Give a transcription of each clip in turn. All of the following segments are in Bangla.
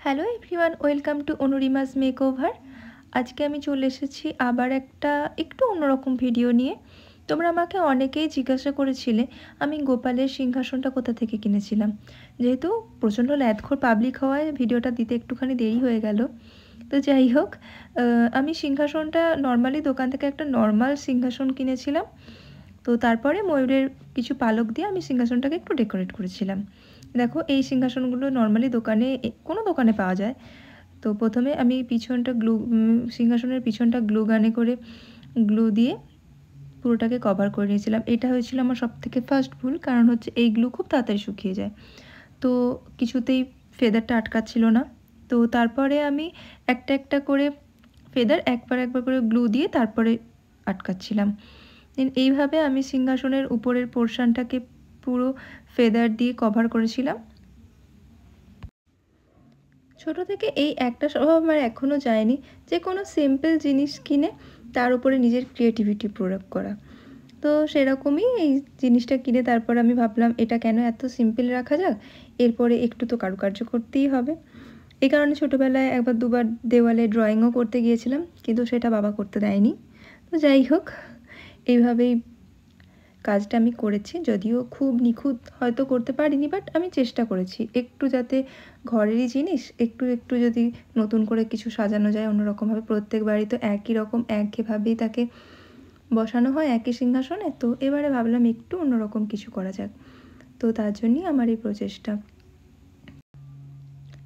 Hello everyone, welcome to Anurima's makeover. আজকে আমি চলে এসেছি আবার একটা একটু অন্যরকম ভিডিও নিয়ে। তোমরা আমাকে অনেকেই জিজ্ঞাসা করেছিলে আমি গোপালের সিংহাসনটা কোথা থেকে কিনেছিলাম। যেহেতু প্রচণ্ড ল্যাদখোর পাবলিক হওয়ায় ভিডিওটা দিতে একটুখানি দেরি হয়ে গেল। তো যাই হোক, আমি সিংহাসনটা নর্মালি দোকান থেকে একটা নর্মাল সিংহাসন কিনেছিলাম। তো তারপরে ময়ূরের কিছু পালক দিয়ে আমি সিংহাসনটাকে একটু ডেকোরেট করেছিলাম। দেখো, এই সিংহাসনগুলো নর্মালি কোনো দোকানে পাওয়া যায়। তো প্রথমে আমি সিংহাসনের পিছনটা গ্লু গানে করে গ্লু দিয়ে পুরোটাকে কভার করে নিয়েছিলাম। এটা হয়েছিল আমার সবথেকে ফার্স্ট ভুল, কারণ হচ্ছে এই গ্লু খুব তাড়াতাড়ি শুকিয়ে যায়, তো কিছুতেই ফেদারটা আটকাচ্ছিল না। তো তারপরে আমি একটা একটা করে ফেদার একবার করে গ্লু দিয়ে তারপরে আটকাচ্ছিলাম। দেন এইভাবে আমি সিংহাসনের উপরের পোর্শনটাকে পুরো ফেদার দিয়ে কভার করেছিলাম। ছোট থেকে এই একটা স্বভাব আমার এখনও যায়নি, যে কোনো সিম্পল জিনিস কিনে তার উপরে নিজের ক্রিয়েটিভিটি প্রয়োগ করা। তো সেরকমই এই জিনিসটা কিনে তারপর আমি ভাবলাম এটা কেন এত সিম্পল রাখা যাক, এরপরে একটু তো কারুকার্য করতেই হবে। এই কারণে ছোটোবেলায় একবার দুবার দেওয়ালে ড্রয়িংও করতে গিয়েছিলাম, কিন্তু সেটা বাবা করতে দেয়নি। তো যাই হোক, এইভাবেই কাজটা আমি করেছি। যদিও খুব নিখুঁত হয়তো করতে পারিনি, বাট আমি চেষ্টা করেছি একটু, যাতে ঘরেরই জিনিস একটু একটু যদি নতুন করে কিছু সাজানো যায় অন্যরকমভাবে। প্রত্যেক বাড়ি তো একই রকম একঘেয়েভাবেই তাকে বসানো হয় একই সিংহাসনে। তো এবারে ভাবলাম একটু অন্যরকম কিছু করা যাক, তো তার জন্যই আমার এই প্রচেষ্টা।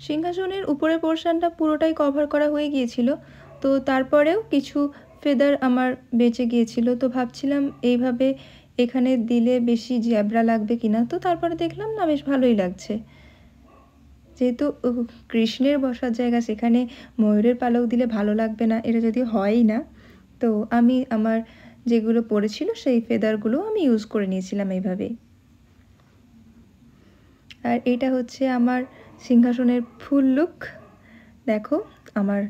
সিংহাসনের উপরের পোর্শনটা পুরোটাই কভার করা হয়ে গিয়েছিল, তো তারপরেও কিছু ফেদার আমার বেঁচে গিয়েছিল। তো ভাবছিলাম এইভাবে এখানে দিলে বেশি জ্যাবরা লাগবে কিনা, তো তারপরে দেখলাম না, বেশ ভালোই লাগছে। যেহেতু কৃষ্ণের বসার জায়গা, সেখানে ময়ূরের পালক দিলে ভালো লাগবে না, এটা যদি হয়ই না। তো আমি আমার যেগুলো পড়েছিল সেই ফেদারগুলো আমি ইউজ করে নিয়েছিলাম এইভাবেই। আর এটা হচ্ছে আমার সিংহাসনের ফুল লুক। দেখো, আমার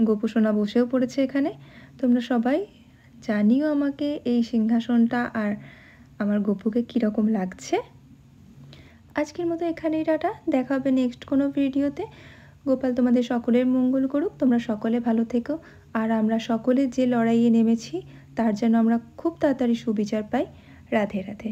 গোপুসোনা বসেও পড়েছে এখানে। তোমরা সবাই জানিও আমাকে এই সিংহাসনটা আর আমার গপুকে কীরকম লাগছে। আজকের মতো এখানেই টাটা, দেখা হবে নেক্সট কোনো ভিডিওতে। গোপাল তোমাদের সকলের মঙ্গল করুক, তোমরা সকলে ভালো থেকো। আর আমরা সকলে যে লড়াইয়ে নেমেছি তার যেন আমরা খুব তাড়াতাড়ি সুবিচার পাই। রাধে রাধে।